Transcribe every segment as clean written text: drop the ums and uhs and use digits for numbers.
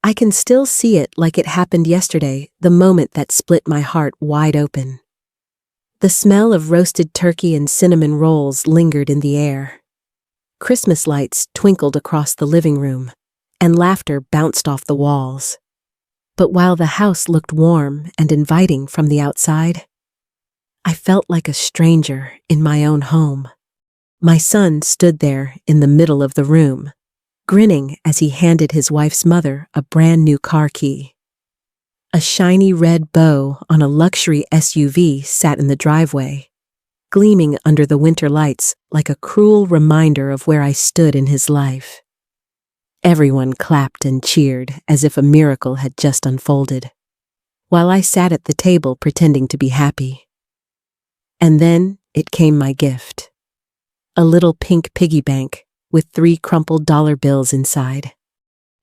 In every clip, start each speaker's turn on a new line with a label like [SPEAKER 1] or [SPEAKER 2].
[SPEAKER 1] I can still see it like it happened yesterday, the moment that split my heart wide open. The smell of roasted turkey and cinnamon rolls lingered in the air. Christmas lights twinkled across the living room, and laughter bounced off the walls. But while the house looked warm and inviting from the outside, I felt like a stranger in my own home. My son stood there in the middle of the room, grinning as he handed his wife's mother a brand new car key. A shiny red bow on a luxury SUV sat in the driveway, gleaming under the winter lights like a cruel reminder of where I stood in his life. Everyone clapped and cheered as if a miracle had just unfolded, while I sat at the table pretending to be happy. And then it came my gift. A little pink piggy bank with 3 crumpled dollar bills inside.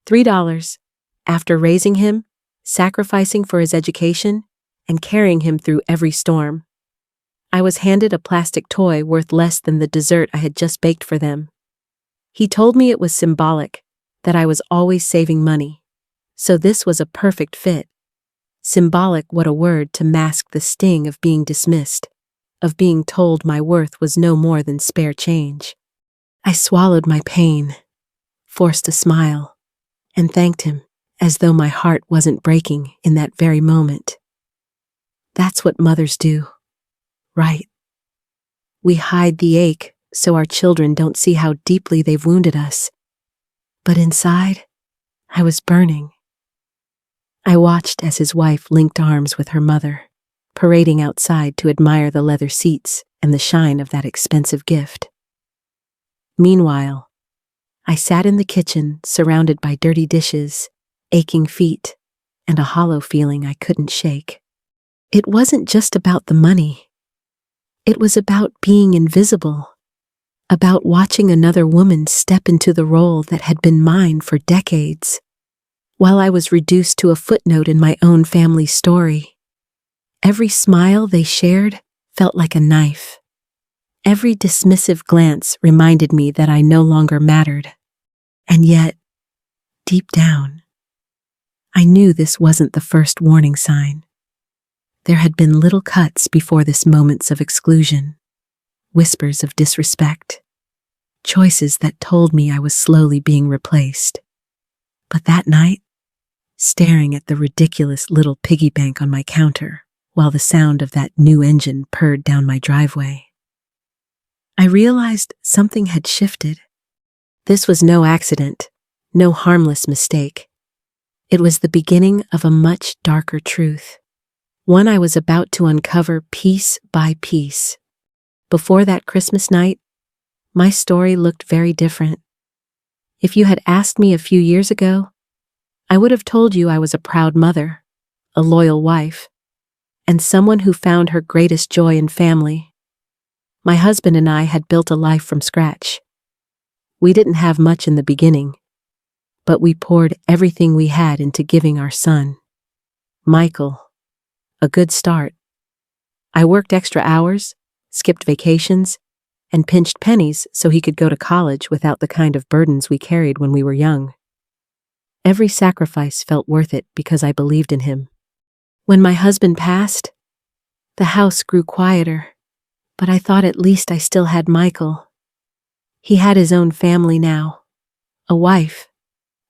[SPEAKER 1] $3. After raising him, sacrificing for his education, and carrying him through every storm, I was handed a plastic toy worth less than the dessert I had just baked for them. He told me it was symbolic, that I was always saving money, so this was a perfect fit. Symbolic, what a word to mask the sting of being dismissed, of being told my worth was no more than spare change. I swallowed my pain, forced a smile, and thanked him, as though my heart wasn't breaking in that very moment. That's what mothers do, right? We hide the ache so our children don't see how deeply they've wounded us. But inside, I was burning. I watched as his wife linked arms with her mother, parading outside to admire the leather seats and the shine of that expensive gift. Meanwhile, I sat in the kitchen surrounded by dirty dishes, aching feet, and a hollow feeling I couldn't shake. It wasn't just about the money. It was about being invisible, about watching another woman step into the role that had been mine for decades, while I was reduced to a footnote in my own family story. Every smile they shared felt like a knife. Every dismissive glance reminded me that I no longer mattered. And yet, deep down, I knew this wasn't the first warning sign. There had been little cuts before this, moments of exclusion, whispers of disrespect, choices that told me I was slowly being replaced. But that night, staring at the ridiculous little piggy bank on my counter, while the sound of that new engine purred down my driveway, I realized something had shifted. This was no accident, no harmless mistake. It was the beginning of a much darker truth, one I was about to uncover piece by piece. Before that Christmas night, my story looked very different. If you had asked me a few years ago, I would have told you I was a proud mother, a loyal wife, and someone who found her greatest joy in family. My husband and I had built a life from scratch. We didn't have much in the beginning, but we poured everything we had into giving our son, Michael, a good start. I worked extra hours, skipped vacations, and pinched pennies so he could go to college without the kind of burdens we carried when we were young. Every sacrifice felt worth it because I believed in him. When my husband passed, the house grew quieter, but I thought at least I still had Michael. He had his own family now, a wife,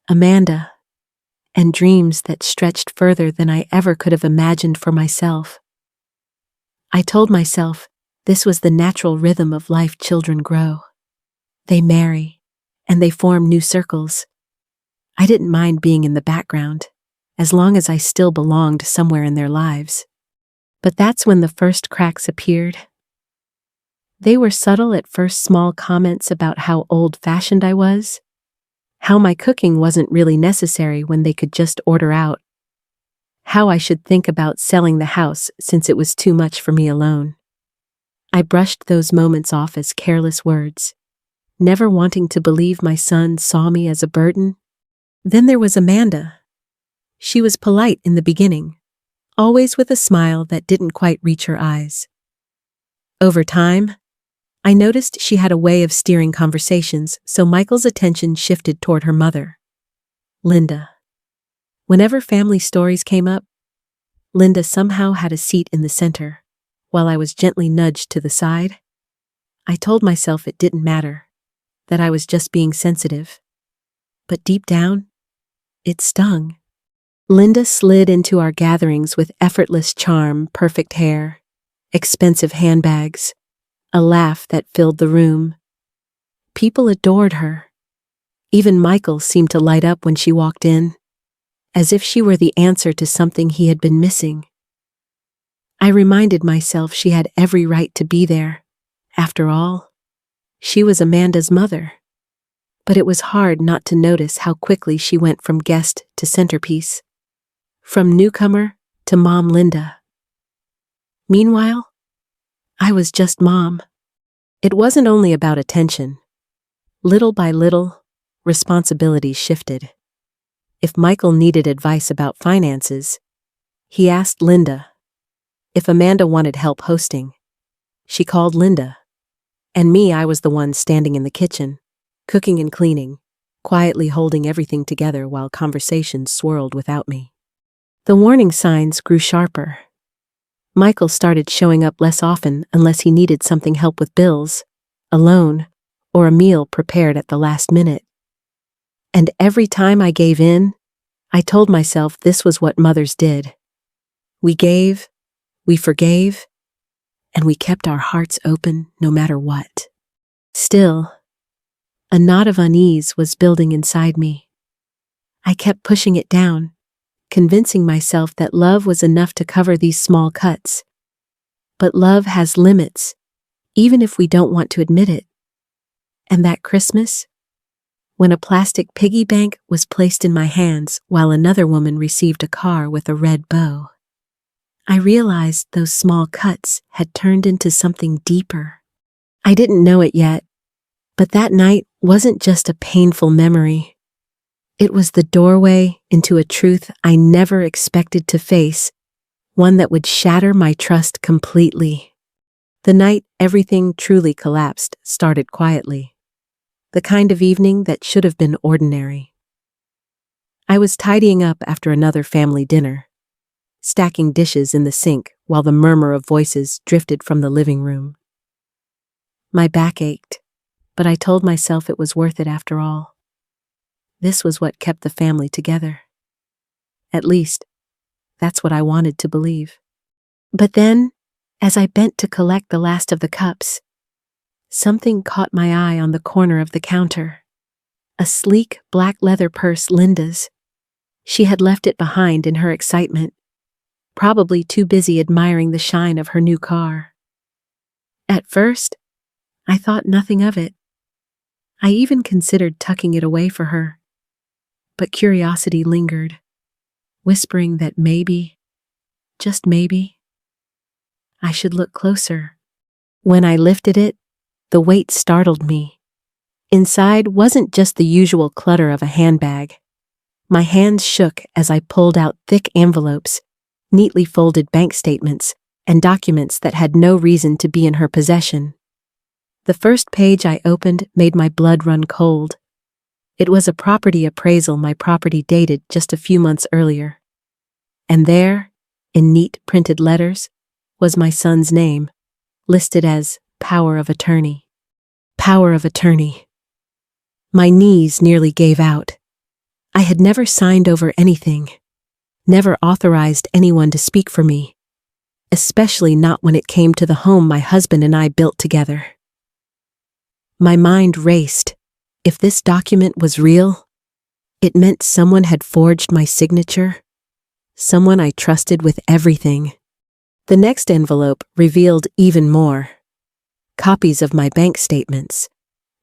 [SPEAKER 1] Amanda, and dreams that stretched further than I ever could have imagined for myself. I told myself this was the natural rhythm of life. Children grow. They marry, and they form new circles. I didn't mind being in the background, as long as I still belonged somewhere in their lives. But that's when the first cracks appeared. They were subtle at first, small comments about how old-fashioned I was, how my cooking wasn't really necessary when they could just order out, how I should think about selling the house since it was too much for me alone. I brushed those moments off as careless words, never wanting to believe my son saw me as a burden. Then there was Amanda. She was polite in the beginning, always with a smile that didn't quite reach her eyes. Over time, I noticed she had a way of steering conversations, so Michael's attention shifted toward her mother, Linda. Whenever family stories came up, Linda somehow had a seat in the center, while I was gently nudged to the side. I told myself it didn't matter, that I was just being sensitive. But deep down, it stung. Linda slid into our gatherings with effortless charm, perfect hair, expensive handbags, a laugh that filled the room. People adored her. Even Michael seemed to light up when she walked in, as if she were the answer to something he had been missing. I reminded myself she had every right to be there. After all, she was Amanda's mother. But it was hard not to notice how quickly she went from guest to centerpiece, from newcomer to Mom Linda. Meanwhile, I was just Mom. It wasn't only about attention. Little by little, responsibilities shifted. If Michael needed advice about finances, he asked Linda. If Amanda wanted help hosting, she called Linda. And me, I was the one standing in the kitchen, cooking and cleaning, quietly holding everything together while conversations swirled without me. The warning signs grew sharper. Michael started showing up less often unless he needed something help with bills, a loan, or a meal prepared at the last minute. And every time I gave in, I told myself this was what mothers did. We gave, we forgave, and we kept our hearts open no matter what. Still, a knot of unease was building inside me. I kept pushing it down, convincing myself that love was enough to cover these small cuts. But love has limits, even if we don't want to admit it. And that Christmas, when a plastic piggy bank was placed in my hands while another woman received a car with a red bow, I realized those small cuts had turned into something deeper. I didn't know it yet, but that night wasn't just a painful memory. It was the doorway into a truth I never expected to face, one that would shatter my trust completely. The night everything truly collapsed started quietly, the kind of evening that should have been ordinary. I was tidying up after another family dinner, stacking dishes in the sink while the murmur of voices drifted from the living room. My back ached, but I told myself it was worth it after all. This was what kept the family together. At least, that's what I wanted to believe. But then, as I bent to collect the last of the cups, something caught my eye on the corner of the counter. A sleek black leather purse, Linda's. She had left it behind in her excitement, probably too busy admiring the shine of her new car. At first, I thought nothing of it. I even considered tucking it away for her. But curiosity lingered, whispering that maybe, just maybe, I should look closer. When I lifted it, the weight startled me. Inside wasn't just the usual clutter of a handbag. My hands shook as I pulled out thick envelopes, neatly folded bank statements, and documents that had no reason to be in her possession. The first page I opened made my blood run cold. It was a property appraisal my property dated just a few months earlier. And there, in neat printed letters, was my son's name, listed as power of attorney. Power of attorney. My knees nearly gave out. I had never signed over anything, never authorized anyone to speak for me, especially not when it came to the home my husband and I built together. My mind raced. If this document was real, it meant someone had forged my signature, someone I trusted with everything. The next envelope revealed even more. Copies of my bank statements,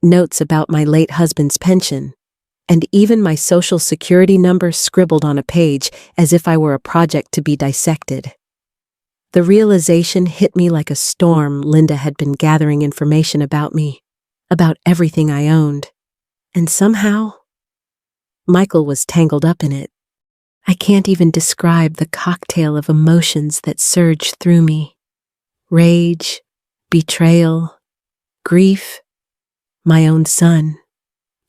[SPEAKER 1] notes about my late husband's pension, and even my social security number scribbled on a page as if I were a project to be dissected. The realization hit me like a storm. Linda had been gathering information about me, about everything I owned. And somehow, Michael was tangled up in it. I can't even describe the cocktail of emotions that surged through me. Rage, betrayal, grief. My own son,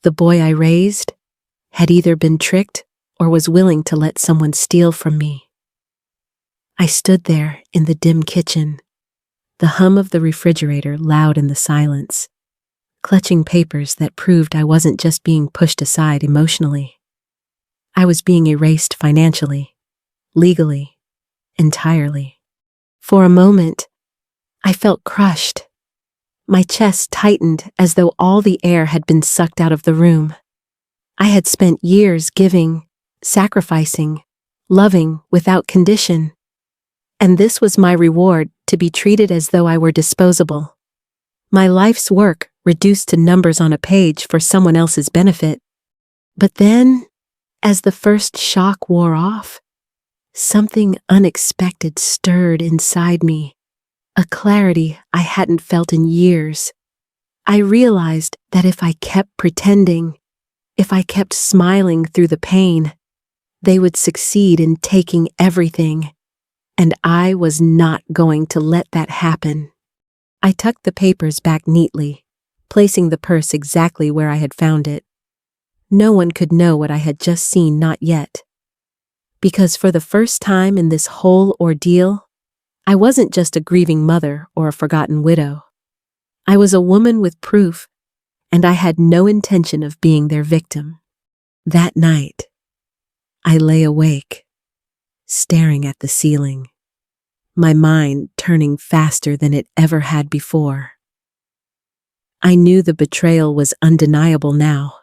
[SPEAKER 1] the boy I raised, had either been tricked or was willing to let someone steal from me. I stood there in the dim kitchen, the hum of the refrigerator loud in the silence, clutching papers that proved I wasn't just being pushed aside emotionally. I was being erased financially, legally, entirely. For a moment, I felt crushed. My chest tightened as though all the air had been sucked out of the room. I had spent years giving, sacrificing, loving without condition. And this was my reward, to be treated as though I were disposable. My life's work reduced to numbers on a page for someone else's benefit. But then, as the first shock wore off, something unexpected stirred inside me, a clarity I hadn't felt in years. I realized that if I kept pretending, if I kept smiling through the pain, they would succeed in taking everything, and I was not going to let that happen. I tucked the papers back neatly, placing the purse exactly where I had found it. No one could know what I had just seen, not yet. Because for the first time in this whole ordeal, I wasn't just a grieving mother or a forgotten widow. I was a woman with proof, and I had no intention of being their victim. That night, I lay awake, staring at the ceiling, my mind turning faster than it ever had before. I knew the betrayal was undeniable now,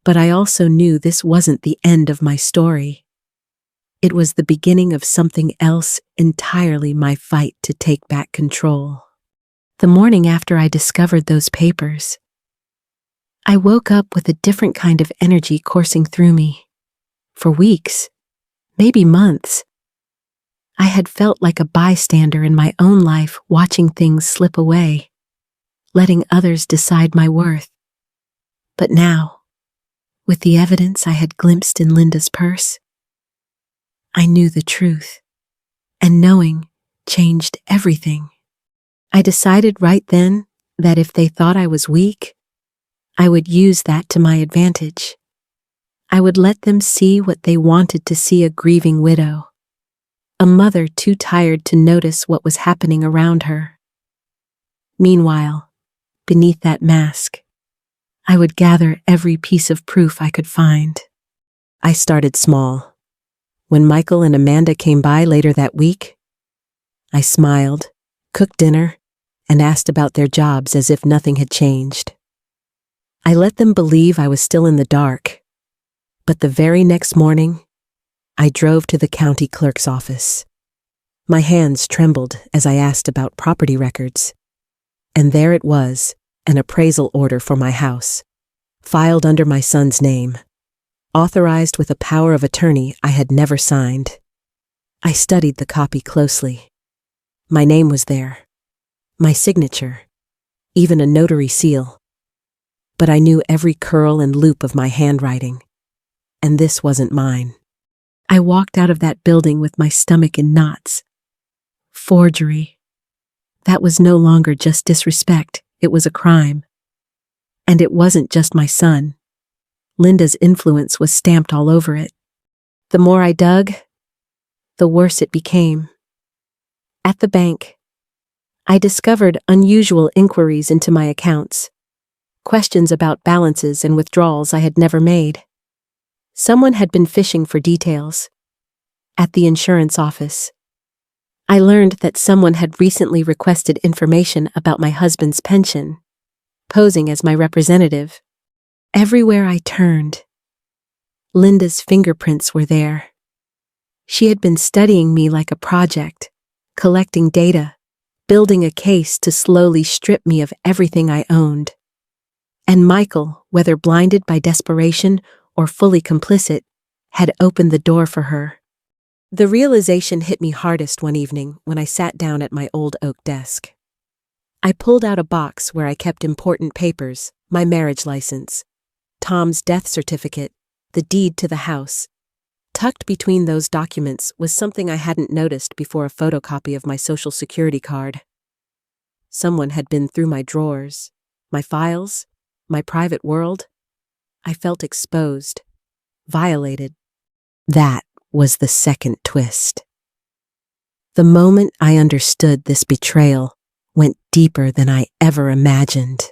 [SPEAKER 1] but I also knew this wasn't the end of my story. It was the beginning of something else entirely, my fight to take back control. The morning after I discovered those papers, I woke up with a different kind of energy coursing through me. For weeks, maybe months, I had felt like a bystander in my own life, watching things slip away, letting others decide my worth. But now, with the evidence I had glimpsed in Linda's purse, I knew the truth, and knowing changed everything. I decided right then that if they thought I was weak, I would use that to my advantage. I would let them see what they wanted to see: a grieving widow, a mother too tired to notice what was happening around her. Meanwhile, beneath that mask, I would gather every piece of proof I could find. I started small. When Michael and Amanda came by later that week, I smiled, cooked dinner, and asked about their jobs as if nothing had changed. I let them believe I was still in the dark, but the very next morning, I drove to the county clerk's office. My hands trembled as I asked about property records, and there it was, an appraisal order for my house, filed under my son's name, authorized with a power of attorney I had never signed. I studied the copy closely. My name was there, my signature, even a notary seal. But I knew every curl and loop of my handwriting, and this wasn't mine. I walked out of that building with my stomach in knots. Forgery. That was no longer just disrespect, it was a crime. And it wasn't just my son. Linda's influence was stamped all over it. The more I dug, the worse it became. At the bank, I discovered unusual inquiries into my accounts, questions about balances and withdrawals I had never made. Someone had been fishing for details. At the insurance office, I learned that someone had recently requested information about my husband's pension, posing as my representative. Everywhere I turned, Linda's fingerprints were there. She had been studying me like a project, collecting data, building a case to slowly strip me of everything I owned. And Michael, whether blinded by desperation or fully complicit, had opened the door for her. The realization hit me hardest one evening when I sat down at my old oak desk. I pulled out a box where I kept important papers, my marriage license, Tom's death certificate, the deed to the house. Tucked between those documents was something I hadn't noticed before: a photocopy of my Social Security card. Someone had been through my drawers, my files, my private world. I felt exposed, violated, That was the second twist. The moment I understood this betrayal went deeper than I ever imagined.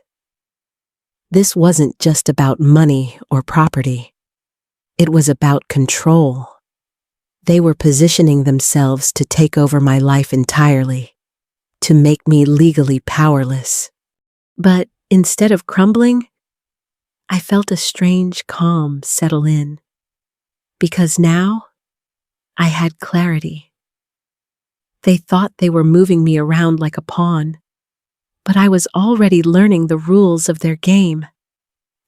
[SPEAKER 1] This wasn't just about money or property. It was about control. They were positioning themselves to take over my life entirely, to make me legally powerless. But instead of crumbling, I felt a strange calm settle in. Because now, I had clarity. They thought they were moving me around like a pawn, but I was already learning the rules of their game,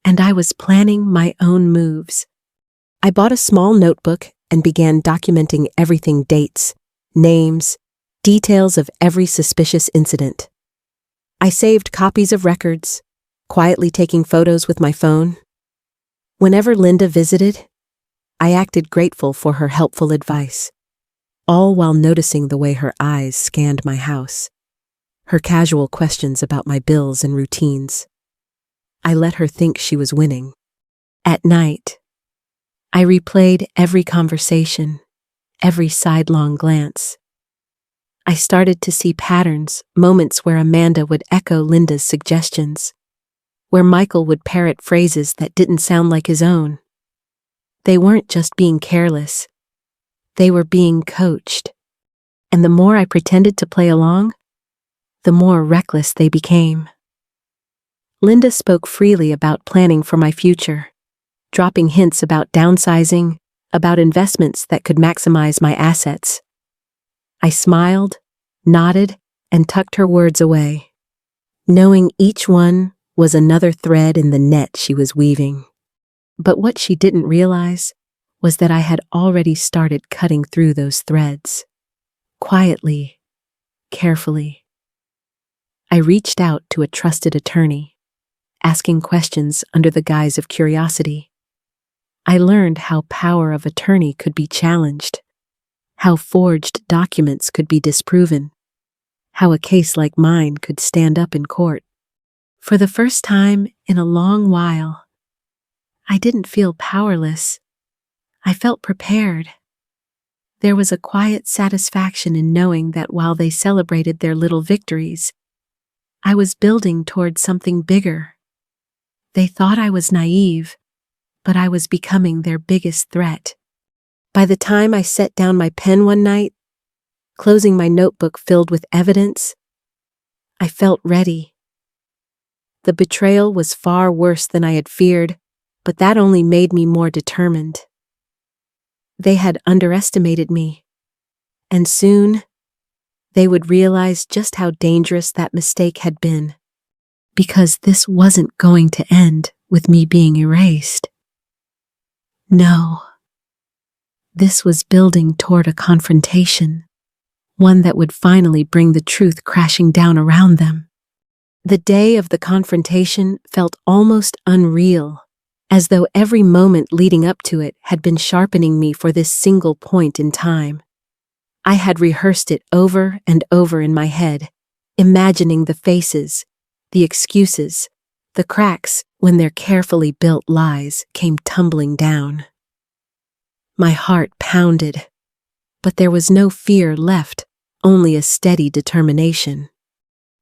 [SPEAKER 1] and I was planning my own moves. I bought a small notebook and began documenting everything: dates, names, details of every suspicious incident. I saved copies of records, quietly taking photos with my phone. Whenever Linda visited, I acted grateful for her helpful advice, all while noticing the way her eyes scanned my house, her casual questions about my bills and routines. I let her think she was winning. At night, I replayed every conversation, every sidelong glance. I started to see patterns, moments where Amanda would echo Linda's suggestions, where Michael would parrot phrases that didn't sound like his own. They weren't just being careless. They were being coached. And the more I pretended to play along, the more reckless they became. Linda spoke freely about planning for my future, dropping hints about downsizing, about investments that could maximize my assets. I smiled, nodded, and tucked her words away, knowing each one was another thread in the net she was weaving. But what she didn't realize was that I had already started cutting through those threads. Quietly, carefully. I reached out to a trusted attorney, asking questions under the guise of curiosity. I learned how power of attorney could be challenged, how forged documents could be disproven, how a case like mine could stand up in court. For the first time in a long while, I didn't feel powerless. I felt prepared. There was a quiet satisfaction in knowing that while they celebrated their little victories, I was building toward something bigger. They thought I was naive, but I was becoming their biggest threat. By the time I set down my pen one night, closing my notebook filled with evidence, I felt ready. The betrayal was far worse than I had feared, but that only made me more determined. They had underestimated me, and soon they would realize just how dangerous that mistake had been, because this wasn't going to end with me being erased. No, this was building toward a confrontation, one that would finally bring the truth crashing down around them. The day of the confrontation felt almost unreal, as though every moment leading up to it had been sharpening me for this single point in time. I had rehearsed it over and over in my head, imagining the faces, the excuses, the cracks when their carefully built lies came tumbling down. My heart pounded, but there was no fear left, only a steady determination.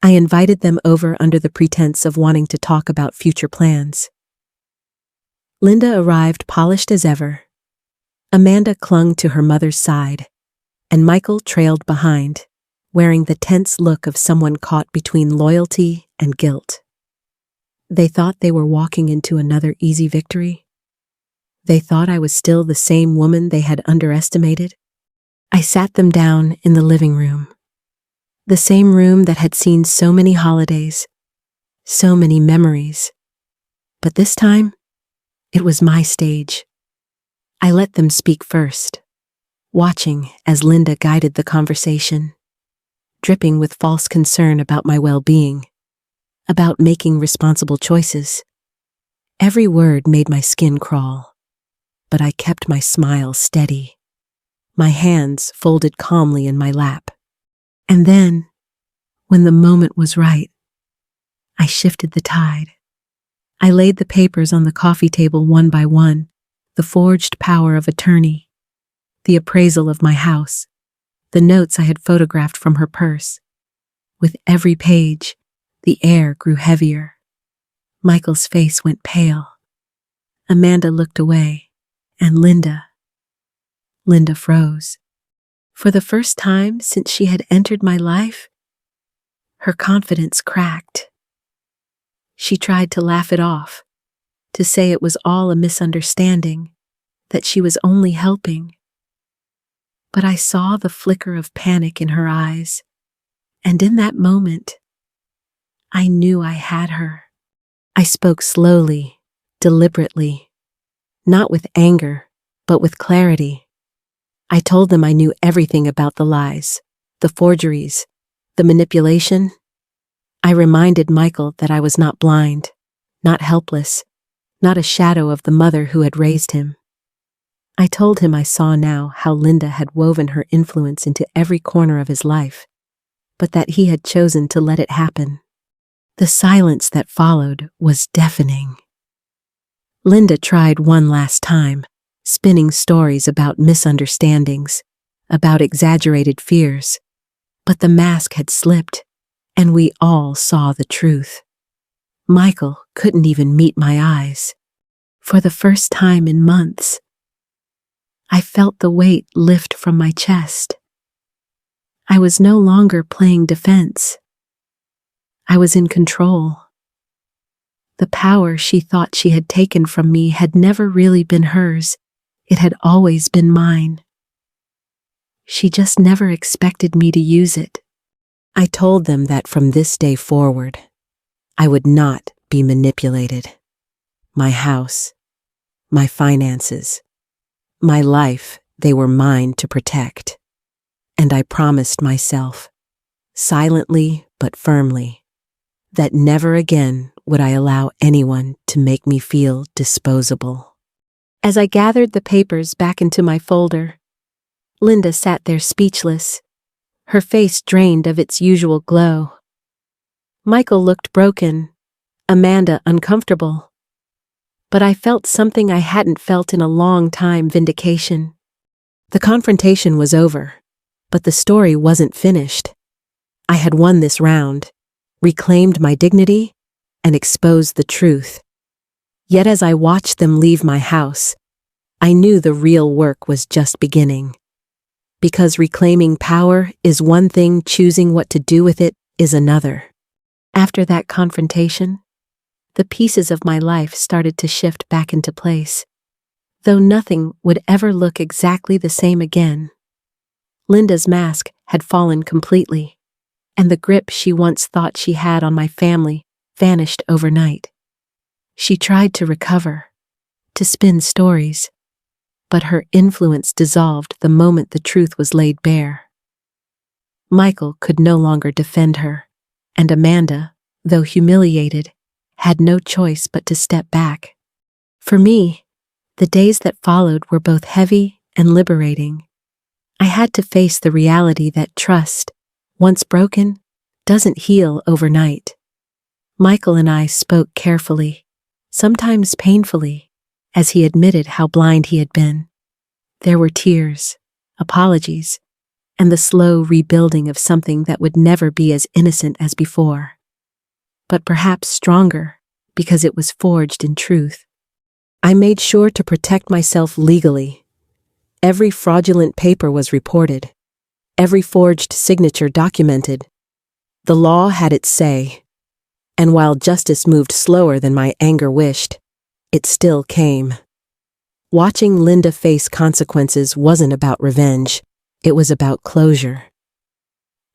[SPEAKER 1] I invited them over under the pretense of wanting to talk about future plans. Linda arrived polished as ever. Amanda clung to her mother's side, and Michael trailed behind, wearing the tense look of someone caught between loyalty and guilt. They thought they were walking into another easy victory. They thought I was still the same woman they had underestimated. I sat them down in the living room, the same room that had seen so many holidays, so many memories. But this time, it was my stage. I let them speak first, watching as Linda guided the conversation, dripping with false concern about my well-being, about making responsible choices. Every word made my skin crawl, but I kept my smile steady, my hands folded calmly in my lap. And then, when the moment was right, I shifted the tide. I laid the papers on the coffee table one by one, the forged power of attorney, the appraisal of my house, the notes I had photographed from her purse. With every page, the air grew heavier. Michael's face went pale. Amanda looked away, and Linda froze. For the first time since she had entered my life, her confidence cracked. She tried to laugh it off, to say it was all a misunderstanding, that she was only helping. But I saw the flicker of panic in her eyes, and in that moment, I knew I had her. I spoke slowly, deliberately, not with anger, but with clarity. I told them I knew everything about the lies, the forgeries, the manipulation. I reminded Michael that I was not blind, not helpless, not a shadow of the mother who had raised him. I told him I saw now how Linda had woven her influence into every corner of his life, but that he had chosen to let it happen. The silence that followed was deafening. Linda tried one last time, spinning stories about misunderstandings, about exaggerated fears, but the mask had slipped, and we all saw the truth. Michael couldn't even meet my eyes. For the first time in months, I felt the weight lift from my chest. I was no longer playing defense. I was in control. The power she thought she had taken from me had never really been hers. It had always been mine. She just never expected me to use it. I told them that from this day forward, I would not be manipulated. My house, my finances, my life, they were mine to protect. And I promised myself, silently but firmly, that never again would I allow anyone to make me feel disposable. As I gathered the papers back into my folder, Linda sat there speechless, her face drained of its usual glow. Michael looked broken, Amanda uncomfortable. But I felt something I hadn't felt in a long time: vindication. The confrontation was over, but the story wasn't finished. I had won this round, reclaimed my dignity, and exposed the truth. Yet as I watched them leave my house, I knew the real work was just beginning. Because reclaiming power is one thing, choosing what to do with it is another. After that confrontation, the pieces of my life started to shift back into place, though nothing would ever look exactly the same again. Linda's mask had fallen completely, and the grip she once thought she had on my family vanished overnight. She tried to recover, to spin stories, but her influence dissolved the moment the truth was laid bare. Michael could no longer defend her, and Amanda, though humiliated, had no choice but to step back. For me, the days that followed were both heavy and liberating. I had to face the reality that trust, once broken, doesn't heal overnight. Michael and I spoke carefully, sometimes painfully, as he admitted how blind he had been. There were tears, apologies, and the slow rebuilding of something that would never be as innocent as before. But perhaps stronger, because it was forged in truth. I made sure to protect myself legally. Every fraudulent paper was reported, every forged signature documented. The law had its say, and while justice moved slower than my anger wished, it still came. Watching Linda face consequences wasn't about revenge, it was about closure.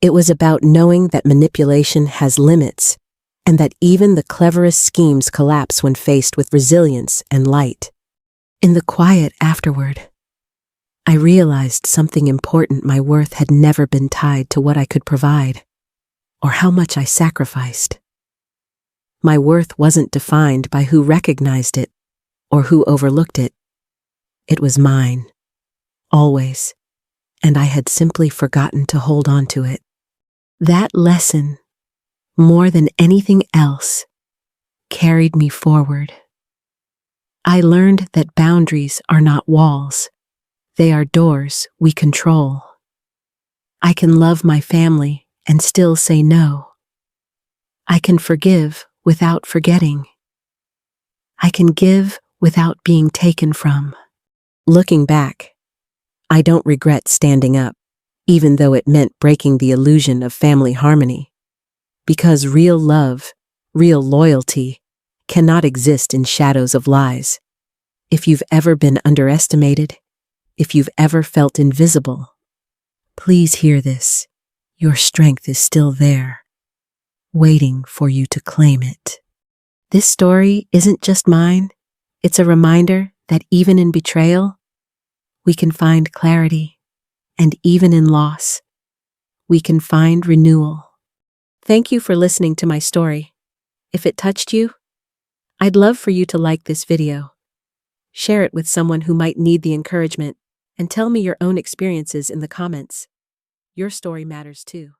[SPEAKER 1] It was about knowing that manipulation has limits, and that even the cleverest schemes collapse when faced with resilience and light. In the quiet afterward, I realized something important: my worth had never been tied to what I could provide, or how much I sacrificed. My worth wasn't defined by who recognized it, or who overlooked it. It was mine, always, and I had simply forgotten to hold on to it. That lesson, more than anything else, carried me forward. I learned that boundaries are not walls, They are doors we control. I can love my family and still say no. I can forgive without forgetting. I can give without being taken from. Looking back, I don't regret standing up, even though it meant breaking the illusion of family harmony. Because real love, real loyalty, cannot exist in shadows of lies. If you've ever been underestimated, if you've ever felt invisible, please hear this. Your strength is still there, waiting for you to claim it. This story isn't just mine. It's a reminder that even in betrayal, we can find clarity, and even in loss, we can find renewal. Thank you for listening to my story. If it touched you, I'd love for you to like this video. Share it with someone who might need the encouragement, and tell me your own experiences in the comments. Your story matters too.